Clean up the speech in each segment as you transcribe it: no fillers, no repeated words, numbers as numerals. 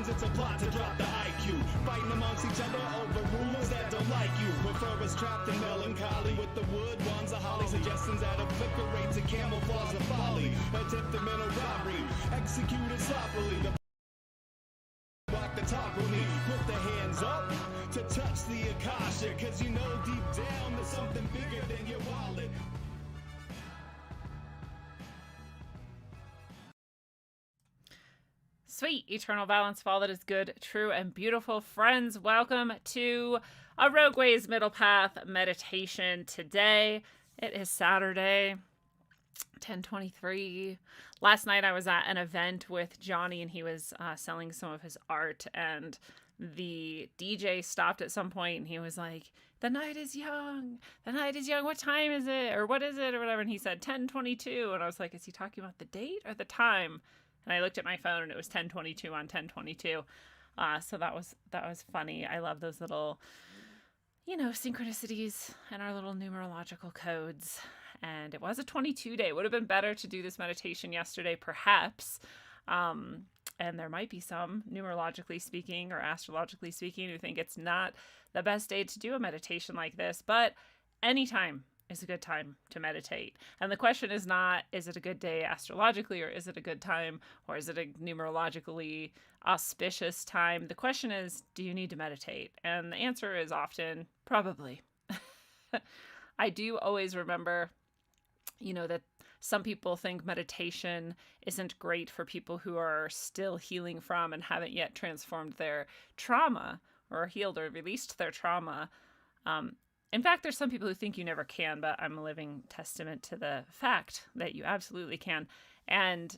cause it's a plot to drop the IQ. Fighting amongst each other over rulers that don't like you. Prefer us trapped in melancholy with the wood ones of holly. Suggestions that obliterate to camouflage the folly. Attempted mental robbery, executed sloppily. Walk the talk with me, put the hands up to touch the Akasha, cause you know deep down there's something bigger than your wallet. Sweet eternal balance of all that is good, true, and beautiful. Friends, welcome to a Rogue Ways Middle Path meditation today. It is Saturday, 10:23. Last night I was at an event with Johnny and he was selling some of his art, and the DJ stopped at some point and he was like, the night is young, what time is it, or what is it, or whatever, and he said 10:22, and I was like, is he talking about the date or the time? And I looked at my phone and it was 10:22 on 10:22. So that was funny. I love those little, synchronicities and our little numerological codes. And it was a 22 day. It would have been better to do this meditation yesterday, perhaps. And there might be some, numerologically speaking or astrologically speaking, who think it's not the best day to do a meditation like this. But anytime is a good time to meditate. And the question is not, is it a good day astrologically, or is it a good time, or is it a numerologically auspicious time? The question is, do you need to meditate? And the answer is often, probably. I do always remember, that some people think meditation isn't great for people who are still healing from and haven't yet transformed their trauma or healed or released their trauma. In fact, there's some people who think you never can, but I'm a living testament to the fact that you absolutely can. And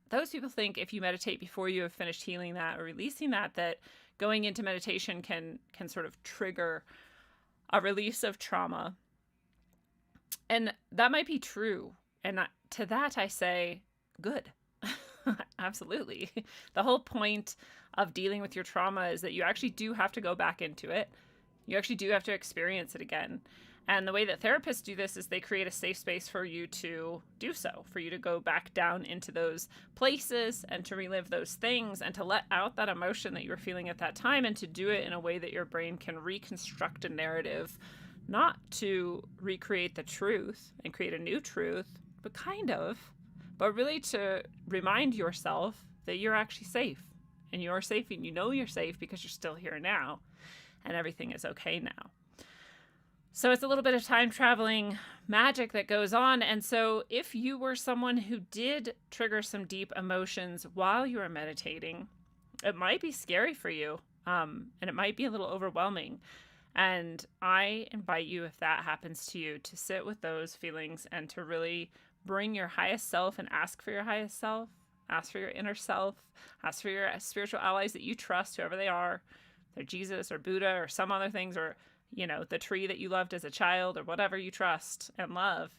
those people think if you meditate before you have finished healing that or releasing that going into meditation can sort of trigger a release of trauma. And that might be true. And to that I say, good. Absolutely. The whole point of dealing with your trauma is that you actually do have to go back into it. You actually do have to experience it again. And the way that therapists do this is they create a safe space for you to do so, for you to go back down into those places and to relive those things and to let out that emotion that you were feeling at that time, and to do it in a way that your brain can reconstruct a narrative, not to recreate the truth and create a new truth, but really to remind yourself that you're actually safe, and you're safe, and you're safe because you're still here now. And everything is okay now. So it's a little bit of time traveling magic that goes on. And so if you were someone who did trigger some deep emotions while you were meditating, it might be scary for you. And it might be a little overwhelming. And I invite you, if that happens to you, to sit with those feelings and to really bring your highest self and ask for your highest self, ask for your inner self, ask for your spiritual allies that you trust, whoever they are. They're Jesus or Buddha or some other things, or, the tree that you loved as a child, or whatever you trust and love,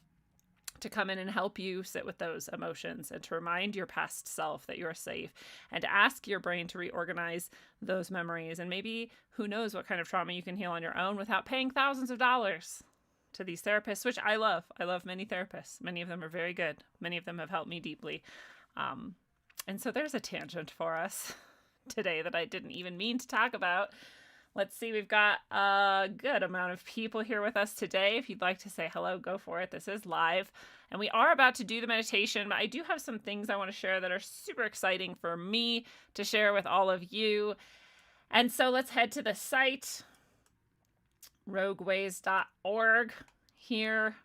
to come in and help you sit with those emotions and to remind your past self that you're safe, and to ask your brain to reorganize those memories. And maybe, who knows what kind of trauma you can heal on your own without paying thousands of dollars to these therapists, which I love. I love many therapists. Many of them are very good. Many of them have helped me deeply. And so there's a tangent for us today that I didn't even mean to talk about. Let's see, we've got a good amount of people here with us today. If you'd like to say hello, go for it. This is live, and we are about to do the meditation, but I do have some things I want to share that are super exciting for me to share with all of you. And so let's head to the site, rogueways.org here.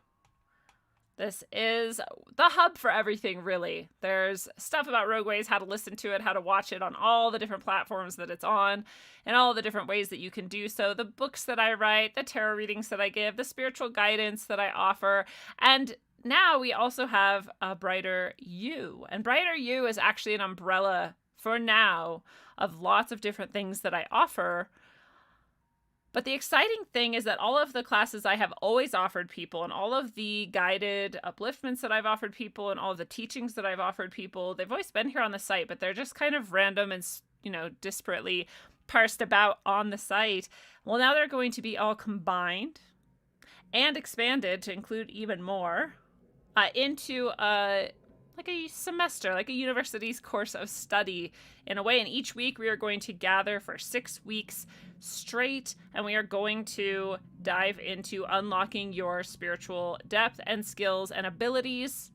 This is the hub for everything, really. There's stuff about Rogue Ways, how to listen to it, how to watch it on all the different platforms that it's on, and all the different ways that you can do so. The books that I write, the tarot readings that I give, the spiritual guidance that I offer. And now we also have a Brighter You. And Brighter You is actually an umbrella for now of lots of different things that I offer. But the exciting thing is that all of the classes I have always offered people, and all of the guided upliftments that I've offered people, and all of the teachings that I've offered people, they've always been here on the site, but they're just kind of random and, disparately parsed about on the site. Well, now they're going to be all combined and expanded to include even more into a a semester, like a university's course of study in a way. And each week we are going to gather for 6 weeks straight, and we are going to dive into unlocking your spiritual depth and skills and abilities.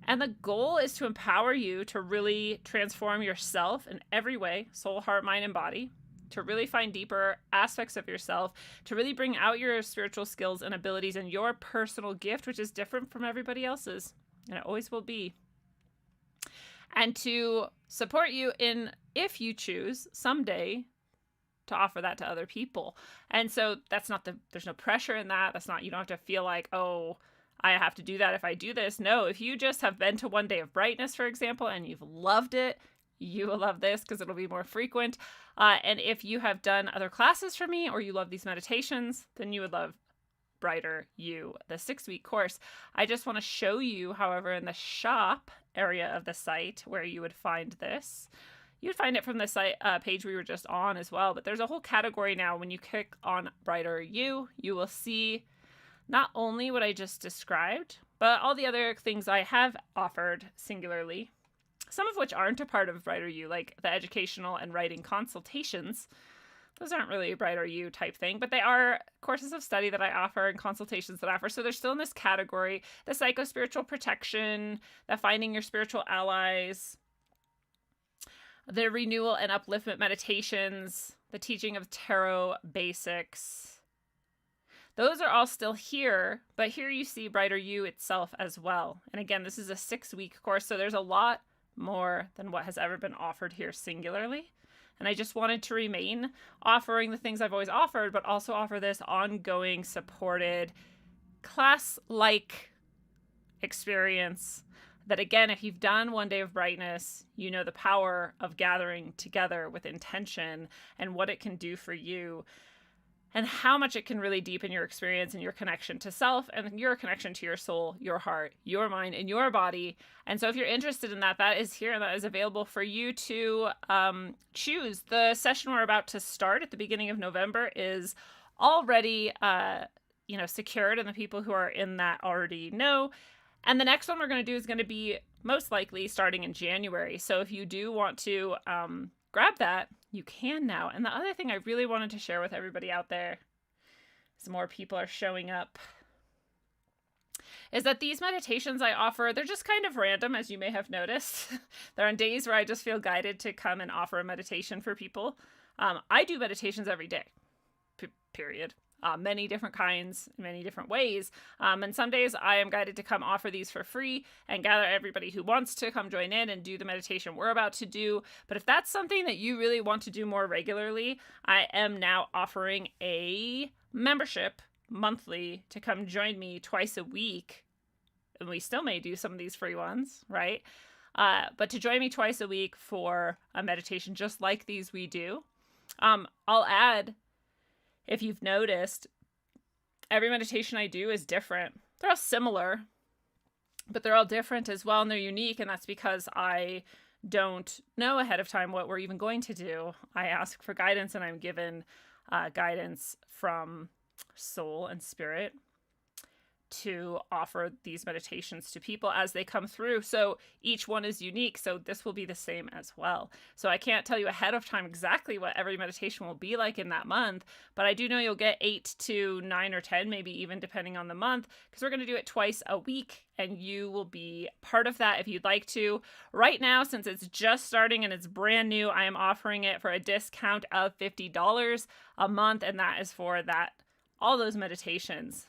And the goal is to empower you to really transform yourself in every way, soul, heart, mind, and body, to really find deeper aspects of yourself, to really bring out your spiritual skills and abilities and your personal gift, which is different from everybody else's, and it always will be. And to support you in, if you choose someday, to offer that to other people. And so that's not there's no pressure in that. That's not, you don't have to feel like, oh, I have to do that if I do this. No, if you just have been to One Day of Brightness, for example, and you've loved it, you will love this because it'll be more frequent. And if you have done other classes from me or you love these meditations, then you would love Brighter You, the 6-week course. I just want to show you, however, in the shop area of the site where you would find this. You'd find it from the site page we were just on as well. But there's a whole category now. When you click on Brighter You, you will see not only what I just described, but all the other things I have offered singularly. Some of which aren't a part of Brighter You, like the educational and writing consultations. Those aren't really a Brighter You type thing, but they are courses of study that I offer and consultations that I offer. So they're still in this category. The psycho-spiritual protection, the finding your spiritual allies, the renewal and upliftment meditations, the teaching of tarot basics. Those are all still here, but here you see Brighter You itself as well. And again, this is a 6-week course, so there's a lot more than what has ever been offered here singularly. And I just wanted to remain offering the things I've always offered, but also offer this ongoing, supported, class-like experience that, again, if you've done One Day of Brightness, you know the power of gathering together with intention and what it can do for you, and how much it can really deepen your experience and your connection to self and your connection to your soul, your heart, your mind, and your body. And so if you're interested in that, that is here and that is available for you to choose. The session we're about to start at the beginning of November is already secured, and the people who are in that already know. And the next one we're going to do is going to be most likely starting in January. So if you do want to grab that, you can now. And the other thing I really wanted to share with everybody out there, as more people are showing up, is that these meditations I offer, they're just kind of random, as you may have noticed. They're on days where I just feel guided to come and offer a meditation for people. I do meditations every day, period. Many different kinds, many different ways. And some days I am guided to come offer these for free and gather everybody who wants to come join in and do the meditation we're about to do. But if that's something that you really want to do more regularly, I am now offering a membership monthly to come join me twice a week. And we still may do some of these free ones, right? But to join me twice a week for a meditation just like these we do. I'll add, if you've noticed, every meditation I do is different. They're all similar, but they're all different as well, and they're unique, and that's because I don't know ahead of time what we're even going to do. I ask for guidance, and I'm given guidance from soul and spirit to offer these meditations to people as they come through. So each one is unique. So this will be the same as well. So I can't tell you ahead of time exactly what every meditation will be like in that month, but I do know you'll get 8 to 9 or 10, maybe even depending on the month, because we're going to do it twice a week, and you will be part of that if you'd like to. Right now, since it's just starting and it's brand new, I am offering it for a discount of $50 a month, and that is for all those meditations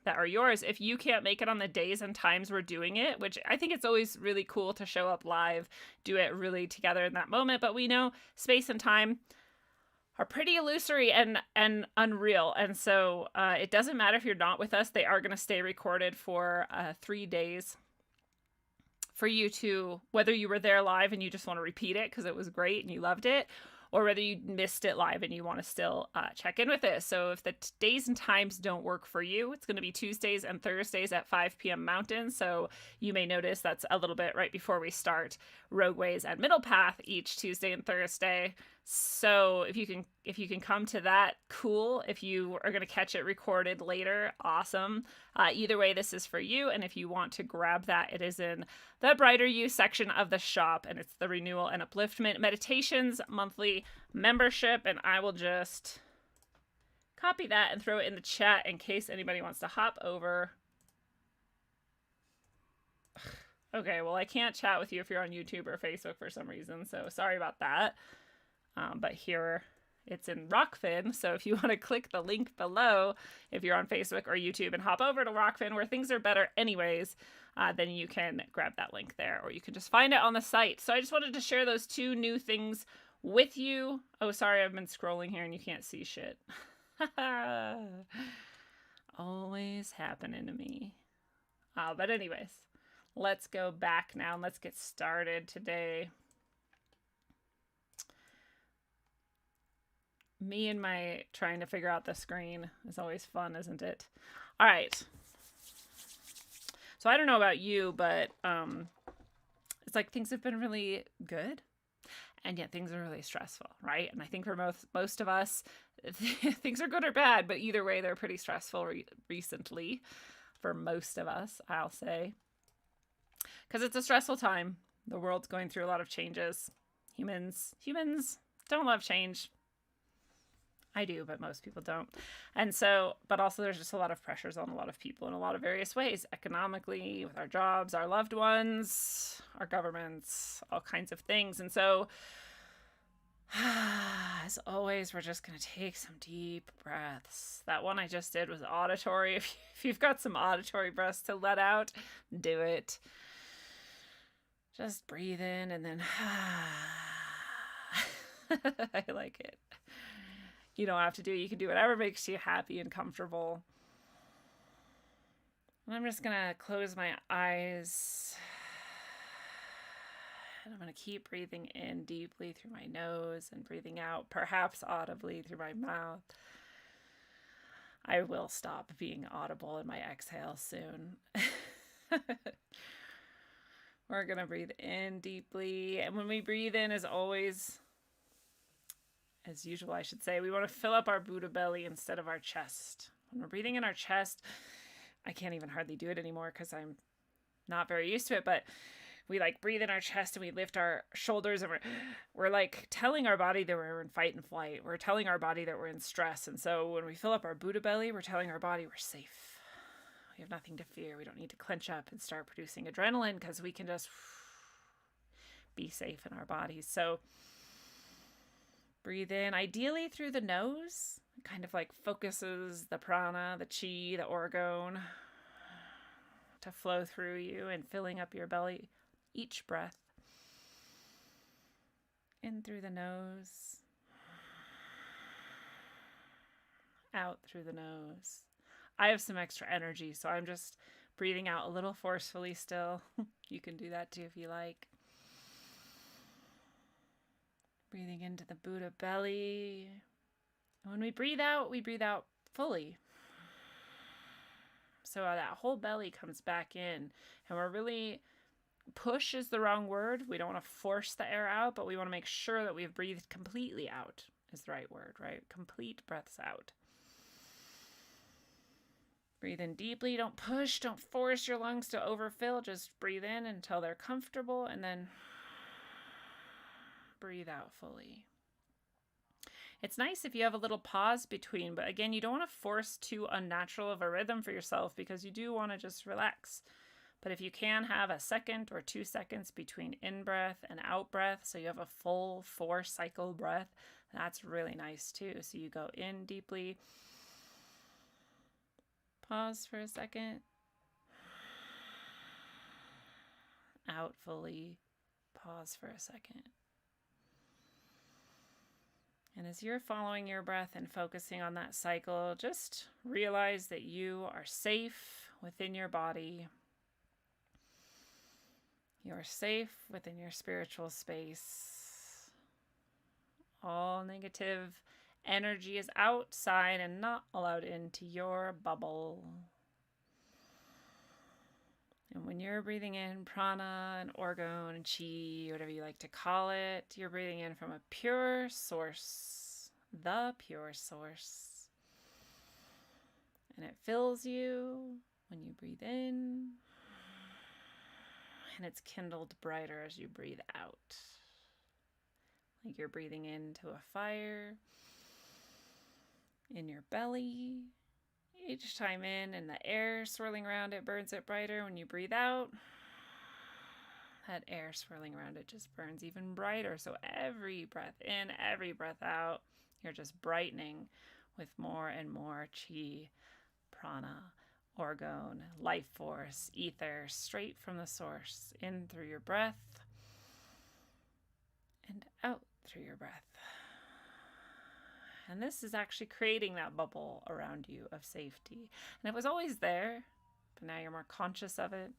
that are yours. If you can't make it on the days and times we're doing it, which I think it's always really cool to show up live, do it really together in that moment, but we know space and time are pretty illusory and unreal, and so it doesn't matter if you're not with us. They are going to stay recorded for 3 days for you to, whether you were there live and you just want to repeat it because it was great and you loved it, or whether you missed it live and you want to still check in with it. So if the days and times don't work for you, it's going to be Tuesdays and Thursdays at 5 p.m. Mountain. So you may notice that's a little bit right before we start Rogueways and Middle Path each Tuesday and Thursday. So if you can come to that, cool. If you are going to catch it recorded later, awesome. Either way, this is for you. And if you want to grab that, it is in the Brighter You section of the shop, and it's the Renewal and Upliftment Meditations monthly membership. And I will just copy that and throw it in the chat in case anybody wants to hop over. Okay, well, I can't chat with you if you're on YouTube or Facebook for some reason, so sorry about that. But here it's in Rockfin, so if you want to click the link below, if you're on Facebook or YouTube, and hop over to Rockfin where things are better anyways, then you can grab that link there, or you can just find it on the site. So I just wanted to share those two new things with you. Oh, sorry, I've been scrolling here and you can't see shit. Always happening to me. But anyways, let's go back now and let's get started today. Me and my trying to figure out the screen is always fun, isn't it? All right. So I don't know about you, but it's like things have been really good, and yet things are really stressful, right? And I think for most of us, things are good or bad, but either way, they're pretty stressful recently for most of us, I'll say. Because it's a stressful time. The world's going through a lot of changes. Humans don't love change. I do, but most people don't. And so, but also there's just a lot of pressures on a lot of people in a lot of various ways, economically, with our jobs, our loved ones, our governments, all kinds of things. And so, as always, we're just going to take some deep breaths. That one I just did was auditory. If you've got some auditory breaths to let out, do it. Just breathe in and then, I like it. You don't have to do it. You can do whatever makes you happy and comfortable. And I'm just going to close my eyes. And I'm going to keep breathing in deeply through my nose and breathing out, perhaps audibly through my mouth. I will stop being audible in my exhale soon. We're going to breathe in deeply. And when we breathe in, as always, as usual, I should say, we want to fill up our Buddha belly instead of our chest. When we're breathing in our chest, I can't even hardly do it anymore because I'm not very used to it, but we like breathe in our chest and we lift our shoulders and we're like telling our body that we're in fight and flight. We're telling our body that we're in stress. And so when we fill up our Buddha belly, we're telling our body we're safe. We have nothing to fear. We don't need to clench up and start producing adrenaline because we can just be safe in our bodies. So breathe in, ideally through the nose. It kind of like focuses the prana, the chi, the orgone to flow through you and filling up your belly each breath. In through the nose. Out through the nose. I have some extra energy, so I'm just breathing out a little forcefully still. You can do that too if you like. Breathing into the Buddha belly. And when we breathe out fully. So that whole belly comes back in. And we're really, push is the wrong word. We don't want to force the air out, but we want to make sure that we've breathed completely out is the right word, right? Complete breaths out. Breathe in deeply. Don't push. Don't force your lungs to overfill. Just breathe in until they're comfortable and then breathe out fully. It's nice if you have a little pause between, but again, you don't want to force too unnatural of a rhythm for yourself because you do want to just relax. But if you can have a second or 2 seconds between in-breath and out-breath, so you have a full 4-cycle breath, that's really nice too. So you go in deeply, pause for a second, out fully, pause for a second. And as you're following your breath and focusing on that cycle, just realize that you are safe within your body. You're safe within your spiritual space. All negative energy is outside and not allowed into your bubble. And when you're breathing in prana and orgone and chi, whatever you like to call it, you're breathing in from a pure source, the pure source. And it fills you when you breathe in, and it's kindled brighter as you breathe out. Like you're breathing into a fire in your belly. Each time in, and the air swirling around it burns it brighter. When you breathe out, that air swirling around it just burns even brighter. So every breath in, every breath out, you're just brightening with more and more chi, prana, orgone, life force, ether, straight from the source, in through your breath and out through your breath. And this is actually creating that bubble around you of safety. And it was always there, but now you're more conscious of it.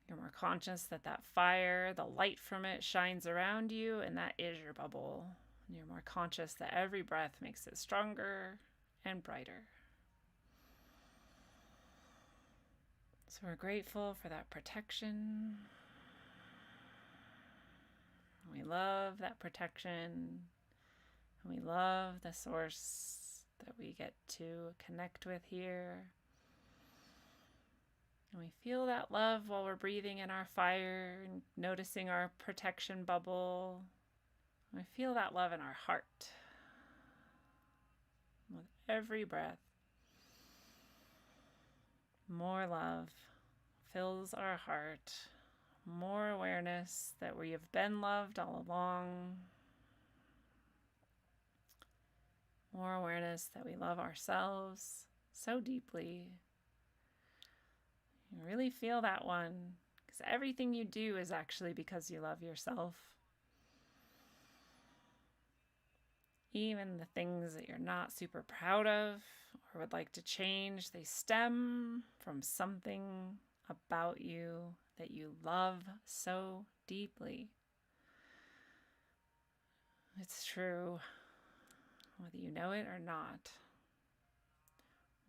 You're more conscious that that fire, the light from it shines around you, and that is your bubble. And you're more conscious that every breath makes it stronger and brighter. So we're grateful for that protection. We love that protection. And we love the source that we get to connect with here. And we feel that love while we're breathing in our fire and noticing our protection bubble. And we feel that love in our heart. With every breath, more love fills our heart. More awareness that we have been loved all along. More awareness that we love ourselves so deeply. You really feel that one, because everything you do is actually because you love yourself. Even the things that you're not super proud of or would like to change, they stem from something about you that you love so deeply. It's true. Whether you know it or not,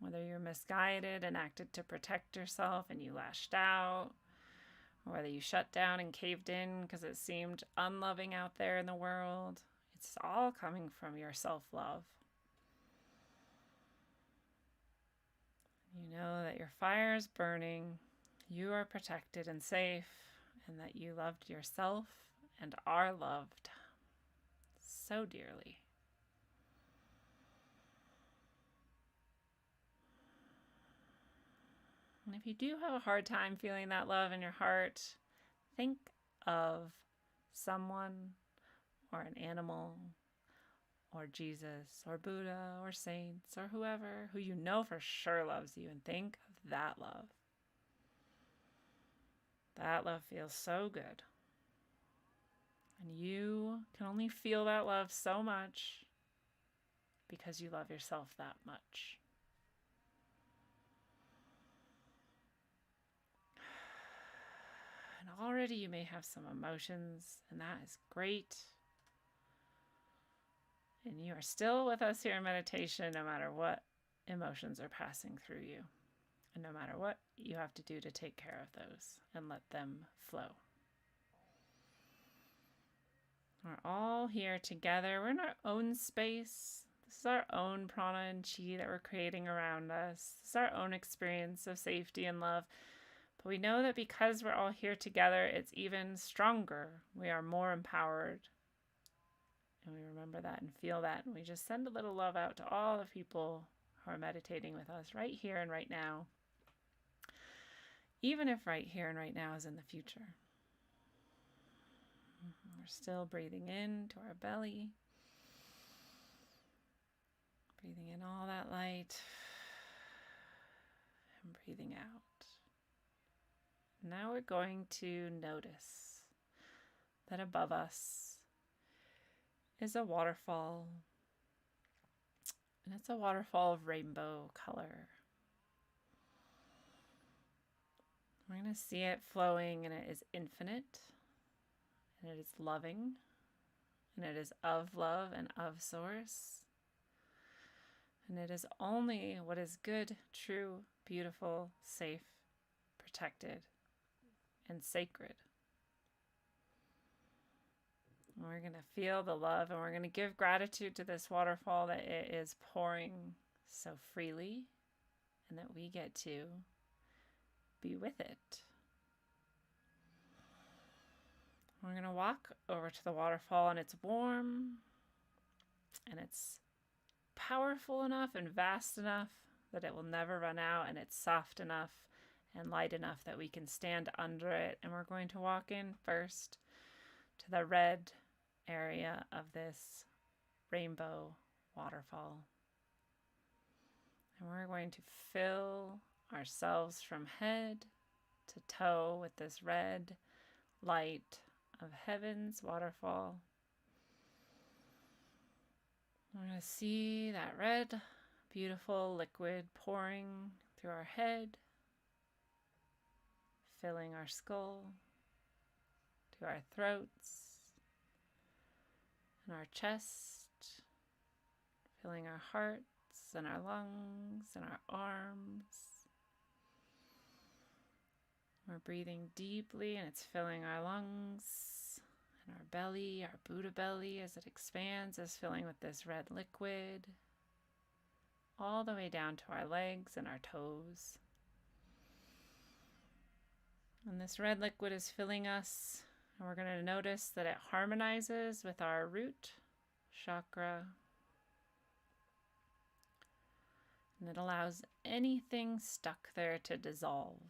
whether you're misguided and acted to protect yourself and you lashed out, or whether you shut down and caved in because it seemed unloving out there in the world, it's all coming from your self-love. You know that your fire is burning, you are protected and safe, and that you loved yourself and are loved so dearly. And if you do have a hard time feeling that love in your heart, think of someone or an animal or Jesus or Buddha or saints or whoever who you know for sure loves you, and think of that love. That love feels so good. And you can only feel that love so much because you love yourself that much. And already you may have some emotions, and that is great. And you are still with us here in meditation no matter what emotions are passing through you. And no matter what you have to do to take care of those and let them flow. We're all here together. We're in our own space. This is our own prana and chi that we're creating around us. This is our own experience of safety and love. But we know that because we're all here together, it's even stronger. We are more empowered. And we remember that and feel that. And we just send a little love out to all the people who are meditating with us right here and right now. Even if right here and right now is in the future. We're still breathing in to our belly. Breathing in all that light. And breathing out. Now we're going to notice that above us is a waterfall. And it's a waterfall of rainbow color. We're going to see it flowing, and it is infinite, and it is loving, and it is of love and of source. And it is only what is good, true, beautiful, safe, protected and sacred. And we're going to feel the love, and we're going to give gratitude to this waterfall that it is pouring so freely and that we get to be with it. We're going to walk over to the waterfall, and it's warm and it's powerful enough and vast enough that it will never run out, and it's soft enough and light enough that we can stand under it. And we're going to walk in first to the red area of this rainbow waterfall. And we're going to fill ourselves from head to toe with this red light of heaven's waterfall. We're going to see that red, beautiful liquid pouring through our head, filling our skull, to our throats, and our chest, filling our hearts and our lungs and our arms. We're breathing deeply, and it's filling our lungs and our belly, our Buddha belly, as it expands, is filling with this red liquid, all the way down to our legs and our toes. And this red liquid is filling us, and we're going to notice that it harmonizes with our root chakra. And it allows anything stuck there to dissolve.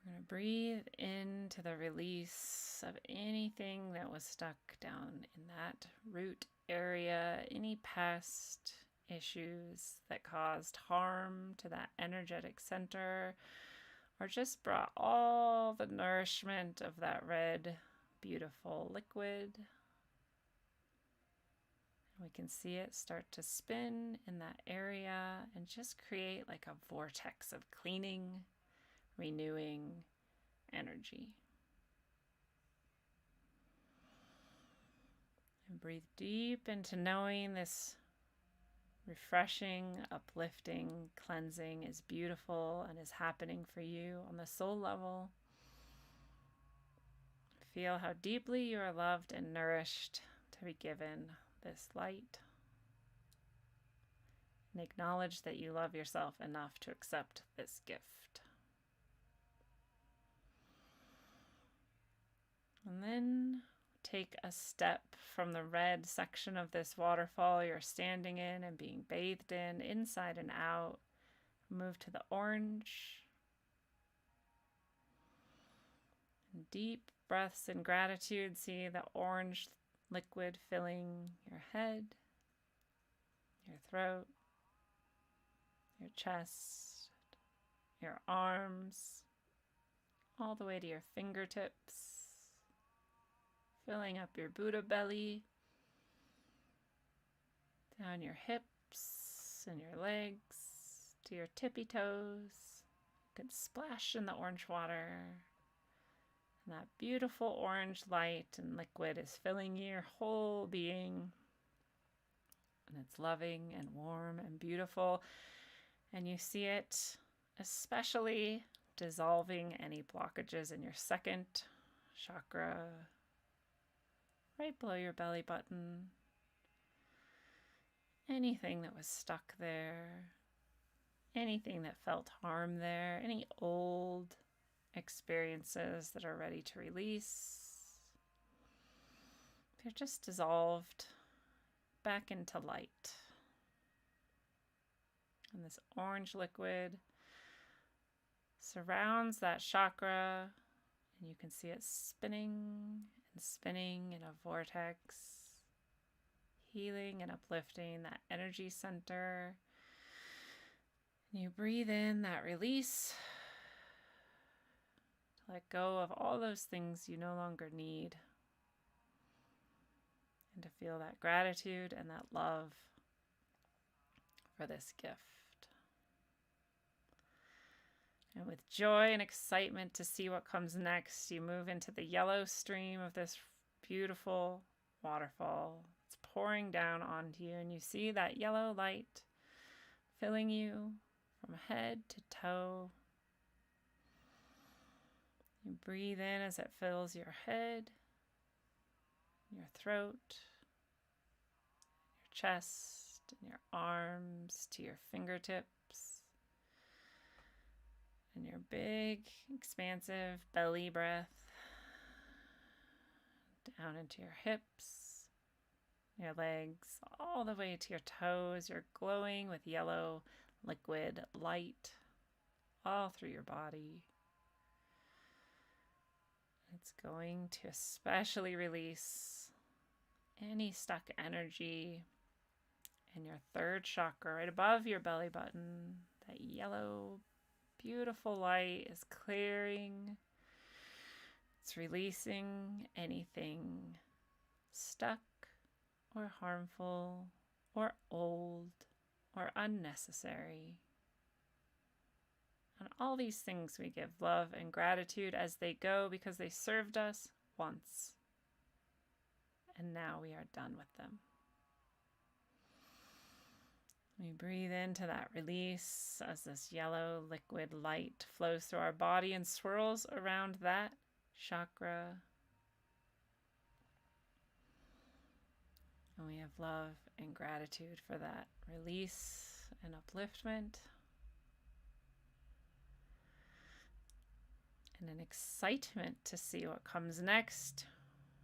We're going to breathe into the release of anything that was stuck down in that root area, any past issues that caused harm to that energetic center, or just brought all the nourishment of that red, beautiful liquid. We can see it start to spin in that area and just create like a vortex of cleaning, renewing energy. And breathe deep into knowing this refreshing, uplifting, cleansing is beautiful and is happening for you on the soul level. Feel how deeply you are loved and nourished to be given this light. And acknowledge that you love yourself enough to accept this gift. And then take a step from the red section of this waterfall you're standing in and being bathed in, inside and out. Move to the orange. And deep breaths in gratitude. See the orange liquid filling your head, your throat, your chest, your arms, all the way to your fingertips. Filling up your Buddha belly, down your hips and your legs, to your tippy toes. You can splash in the orange water. And that beautiful orange light and liquid is filling your whole being. And it's loving and warm and beautiful. And you see it especially dissolving any blockages in your second chakra, right below your belly button. Anything that was stuck there, anything that felt harm there, any old experiences that are ready to release, they're just dissolved back into light. And this orange liquid surrounds that chakra, and you can see it spinning and spinning in a vortex, healing and uplifting that energy center. And you breathe in that release. Let go of all those things you no longer need. And to feel that gratitude and that love for this gift. And with joy and excitement to see what comes next, you move into the yellow stream of this beautiful waterfall. It's pouring down onto you, and you see that yellow light filling you from head to toe. You breathe in as it fills your head, your throat, your chest, and your arms to your fingertips, and your big, expansive belly breath down into your hips, your legs, all the way to your toes. You're glowing with yellow liquid light all through your body. It's going to especially release any stuck energy in your third chakra, right above your belly button. That yellow, beautiful light is clearing. It's releasing anything stuck or harmful or old or unnecessary. And all these things we give love and gratitude as they go because they served us once. And now we are done with them. We breathe into that release as this yellow liquid light flows through our body and swirls around that chakra. And we have love and gratitude for that release and upliftment. And an excitement to see what comes next.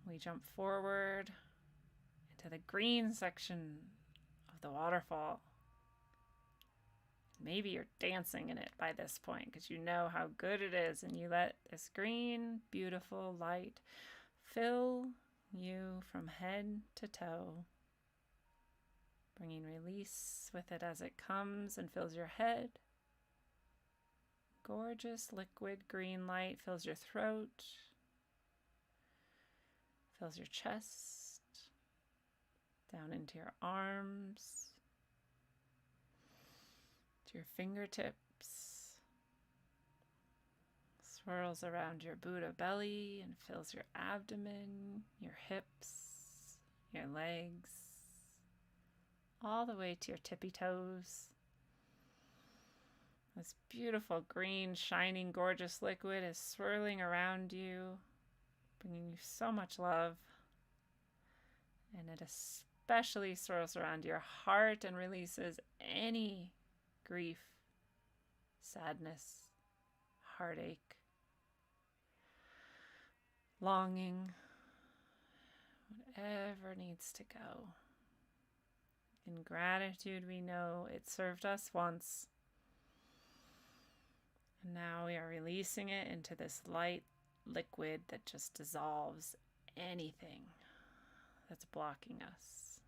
We jump forward into the green section of the waterfall. Maybe you're dancing in it by this point because you know how good it is, and you let this green, beautiful light fill you from head to toe, bringing release with it as it comes and fills your head. Gorgeous liquid green light fills your throat, fills your chest, down into your arms, to your fingertips, swirls around your Buddha belly and fills your abdomen, your hips, your legs, all the way to your tippy toes. This beautiful green, shining, gorgeous liquid is swirling around you, bringing you so much love. And it especially swirls around your heart and releases any grief, sadness, heartache, longing, whatever needs to go. In gratitude, we know it served us once. And now we are releasing it into this light liquid that just dissolves anything that's blocking us.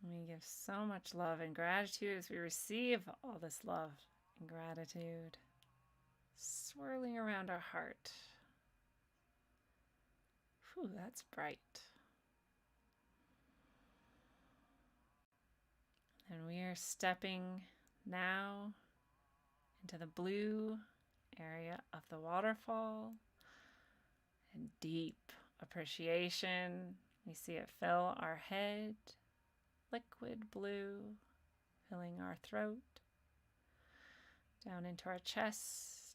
We give so much love and gratitude as we receive all this love and gratitude swirling around our heart. Whew, that's bright. And we are stepping now into the blue area of the waterfall, and deep appreciation. We see it fill our head, liquid blue, filling our throat, down into our chest,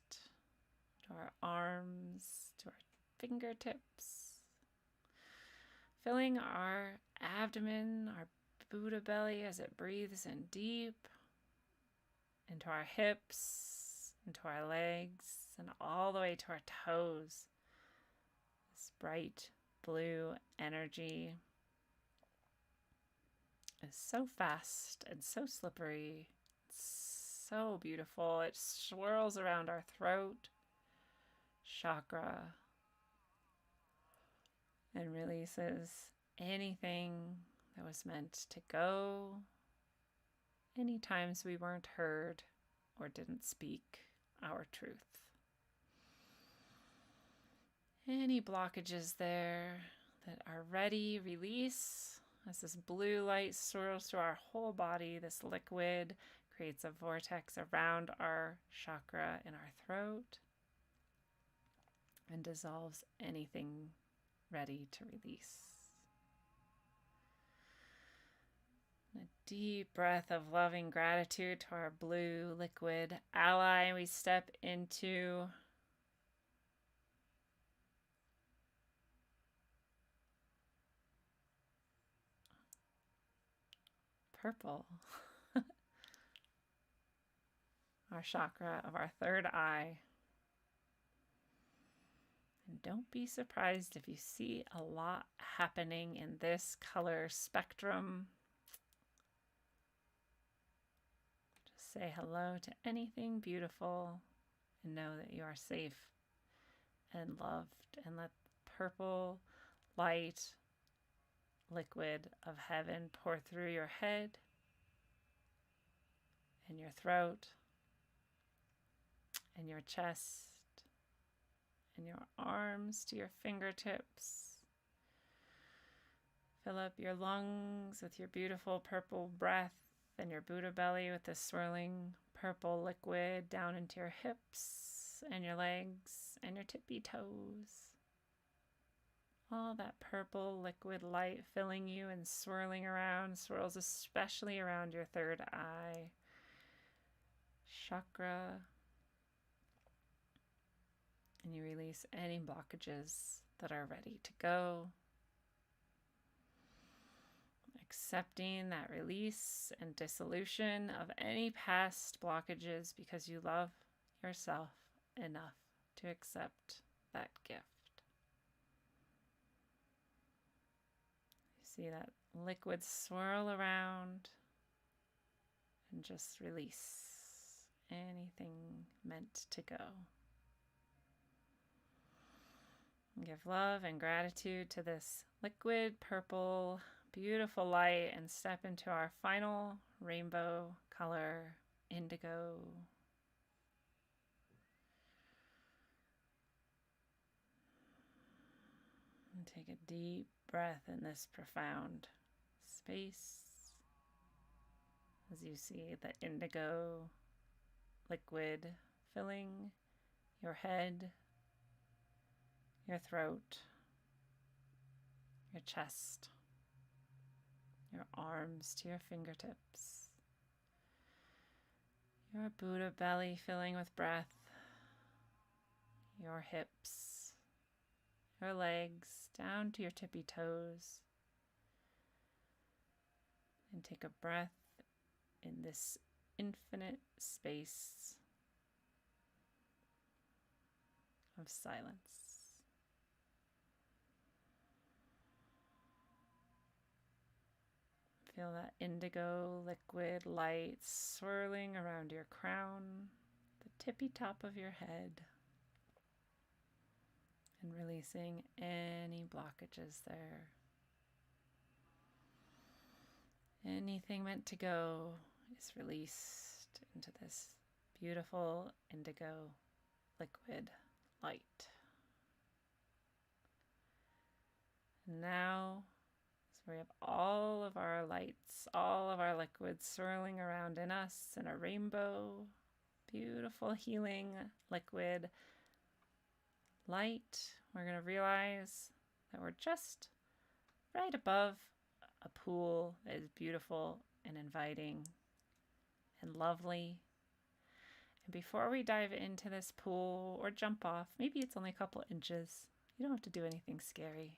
to our arms, to our fingertips, filling our abdomen, our Buddha belly as it breathes in deep, into our hips, into our legs, and all the way to our toes. This bright blue energy is so fast and so slippery. It's so beautiful. It swirls around our throat, chakra, and releases anything that was meant to go, any times we weren't heard or didn't speak our truth. Any blockages there that are ready, release as this blue light swirls through our whole body. This liquid creates a vortex around our chakra in our throat and dissolves anything ready to release. A deep breath of loving gratitude to our blue liquid ally. We step into purple, our chakra of our third eye. And don't be surprised if you see a lot happening in this color spectrum. Just say hello to anything beautiful and know that you are safe and loved. And let purple light, liquid of heaven pour through your head and your throat and your chest and your arms to your fingertips. Fill up your lungs with your beautiful purple breath and your Buddha belly with the swirling purple liquid down into your hips and your legs and your tippy toes. All that purple liquid light filling you and swirling around, swirls especially around your third eye chakra. And you release any blockages that are ready to go. Accepting that release and dissolution of any past blockages because you love yourself enough to accept that gift. You see that liquid swirl around and just release anything meant to go. Give love and gratitude to this liquid purple, beautiful light and step into our final rainbow color, indigo. And take a deep breath in this profound space as you see the indigo liquid filling your head, your throat, your chest, your arms to your fingertips, your Buddha belly filling with breath, your hips, your legs down to your tippy toes. And take a breath in this infinite space of silence. Feel that indigo liquid light swirling around your crown, the tippy top of your head, and releasing any blockages there. Anything meant to go is released into this beautiful indigo liquid light. Now, we have all of our lights, all of our liquids swirling around in us in a rainbow, beautiful healing liquid light. We're going to realize that we're just right above a pool that is beautiful and inviting and lovely. And before we dive into this pool or jump off, maybe it's only a couple inches. You don't have to do anything scary.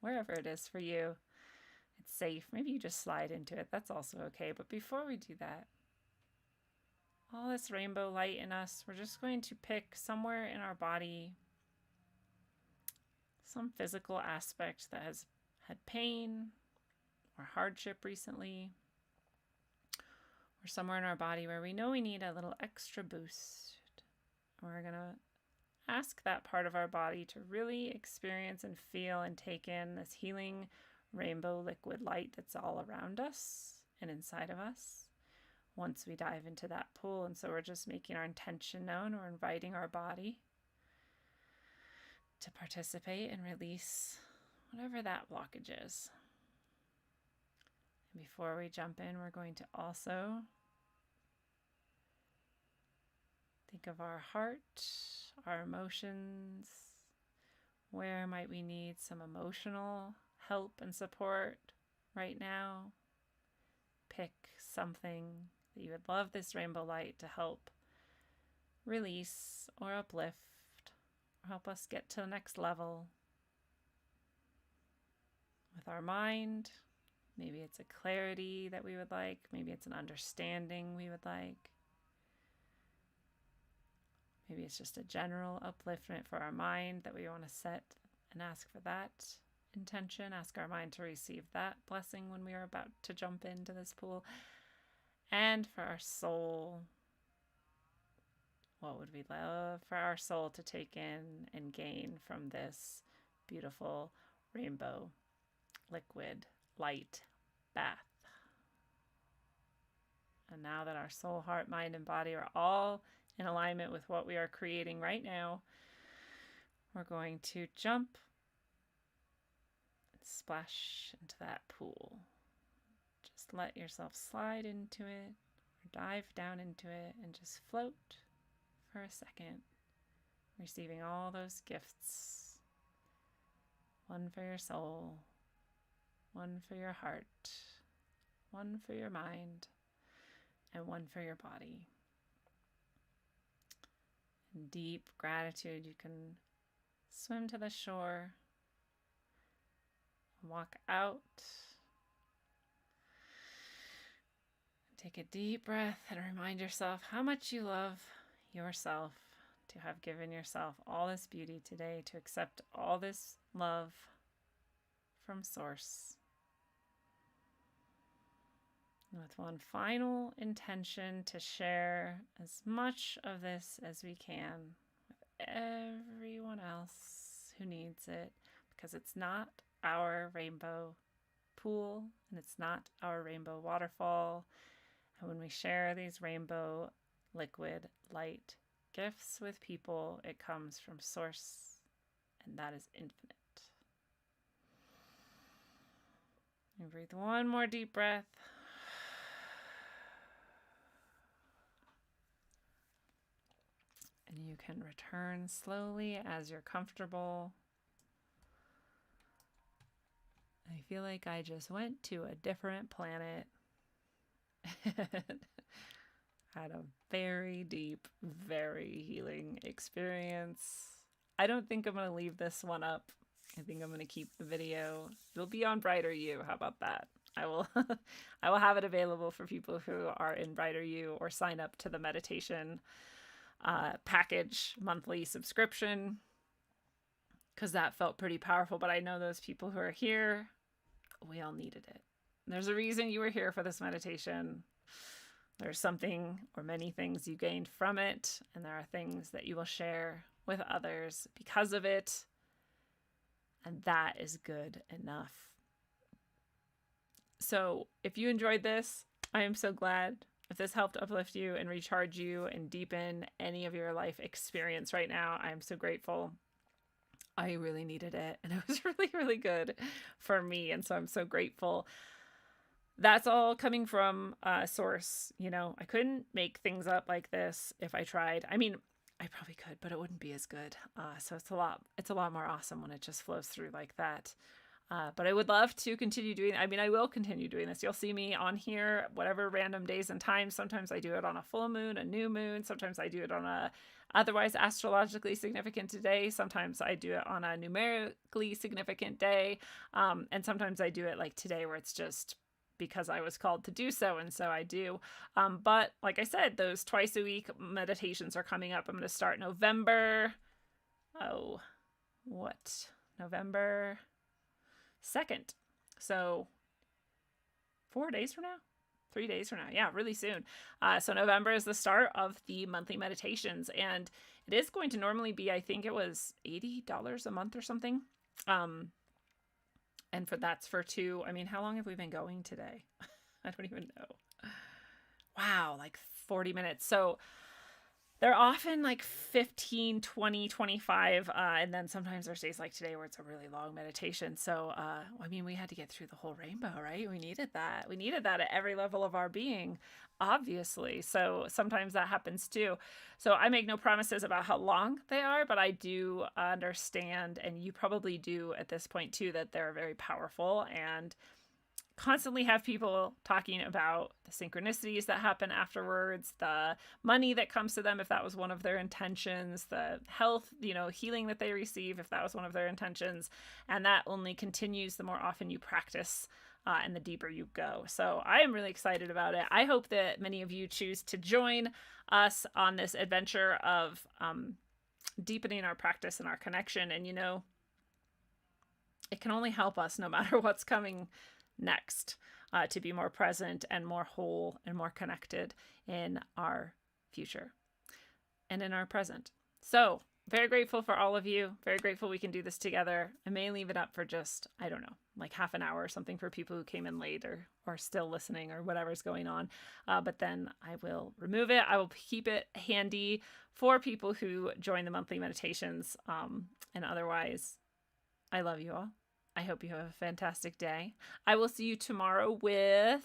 Wherever it is for you, it's safe. Maybe you just slide into it. That's also okay. But before we do that, all this rainbow light in us, we're just going to pick somewhere in our body some physical aspect that has had pain or hardship recently, or somewhere in our body where we know we need a little extra boost. And we're going to ask that part of our body to really experience and feel and take in this healing rainbow liquid light that's all around us and inside of us once we dive into that pool. And so we're just making our intention known. We're inviting our body to participate and release whatever that blockage is. And before we jump in, we're going to also think of our heart, our emotions. Where might we need some emotional help and support right now? pick something that you would love this rainbow light to help release or uplift or help us get to the next level with our mind. Maybe it's a clarity that we would like. Maybe it's an understanding we would like. Maybe it's just a general upliftment for our mind that we want to set and ask for that intention. Ask our mind to receive that blessing when we are about to jump into this pool. And for our soul, what would we love for our soul to take in and gain from this beautiful rainbow liquid light bath? And now that our soul, heart, mind, and body are all in alignment with what we are creating right now, we're going to jump and splash into that pool. Just let yourself slide into it or dive down into it and just float for a second, receiving all those gifts. One for your soul, one for your heart, one for your mind, and one for your body. In deep gratitude, you can swim to the shore, walk out, take a deep breath and remind yourself how much you love yourself, to have given yourself all this beauty today, to accept all this love from Source. And with one final intention to share as much of this as we can with everyone else who needs it, because it's not our rainbow pool and it's not our rainbow waterfall. And when we share these rainbow liquid light gifts with people, it comes from Source, and that is infinite. And breathe one more deep breath. And you can return slowly as you're comfortable. I feel like I just went to a different planet. Had a very deep, very healing experience. I don't think I'm going to leave this one up. I think I'm going to keep the video. It'll be on Brighter You. How about that? I will I will have it available for people who are in Brighter You or sign up to the meditation package monthly subscription, because that felt pretty powerful. But I know those people who are here, we all needed it. There's a reason you were here for this meditation. There's something or many things you gained from it, and there are things that you will share with others because of it, and that is good enough. So if you enjoyed this, I am so glad. If this helped uplift you and recharge you and deepen any of your life experience right now, I am so grateful. I really needed it, and it was really, really good for me, and so I'm so grateful. That's all coming from Source. You know, I couldn't make things up like this if I tried. I mean, I probably could, but it wouldn't be as good. So it's a lot more awesome when it just flows through like that. But I would love to continue doing, I mean, I will continue doing this. You'll see me on here, whatever random days and times. Sometimes I do it on a full moon, a new moon. Sometimes I do it on a otherwise astrologically significant day. Sometimes I do it on a numerically significant day. And sometimes I do it like today, where it's just because I was called to do so, and so I do. But like I said, those twice a week meditations are coming up. I'm going to start November. November 2nd. So 4 days from now? 3 days from now. Yeah, really soon. So November is the start of the monthly meditations, and it is going to normally be, I think it was $80 a month or something. And that's for two. I mean, how long have we been going today? I don't even know. Wow, like 40 minutes. So they're often like 15, 20, 25. And then sometimes there's days like today where it's a really long meditation. So, I mean, we had to get through the whole rainbow, right? We needed that. We needed that at every level of our being, obviously. So sometimes that happens too. So I make no promises about how long they are, but I do understand, and you probably do at this point too, that they're very powerful. And constantly have people talking about the synchronicities that happen afterwards, the money that comes to them if that was one of their intentions, the health, healing that they receive if that was one of their intentions. And that only continues the more often you practice and the deeper you go. So I am really excited about it. I hope that many of you choose to join us on this adventure of deepening our practice and our connection. And, it can only help us no matter what's coming next, to be more present and more whole and more connected in our future and in our present. So very grateful for all of you. Very grateful we can do this together. I may leave it up for just, I don't know, like half an hour or something for people who came in late or still listening or whatever's going on. But then I will remove it. I will keep it handy for people who join the monthly meditations. And otherwise, I love you all. I hope you have a fantastic day. I will see you tomorrow with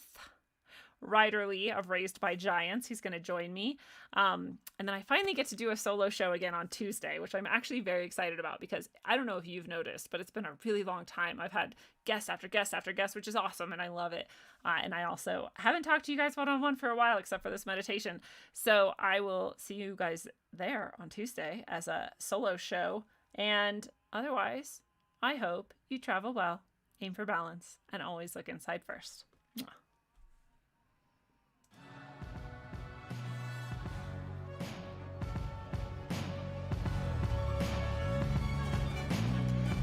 Ryder Lee of Raised by Giants. He's going to join me. And then I finally get to do a solo show again on Tuesday, which I'm actually very excited about because I don't know if you've noticed, but it's been a really long time. I've had guest after guest after guest, which is awesome. And I love it. And I also haven't talked to you guys one-on-one for a while, except for this meditation. So I will see you guys there on Tuesday as a solo show. And otherwise, I hope you travel well, aim for balance, and always look inside first. Mwah.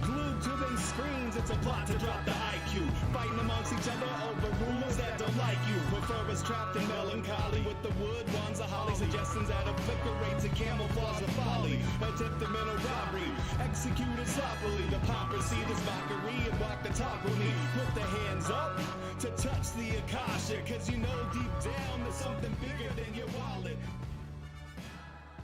Glued to these screens, it's a plot to drop the IQ. Fighting amongst each other over rumors that don't like you. Prefer us trapped in melancholy with the wood ones of holly. Suggestions that obliterate to camouflage the folly. Attempted mental robbery, executed sloppily. The hypocrisy, this mockery, and walk the talk with me. Put the hands up to touch the Akasha, cause you know deep down there's something bigger than your wallet.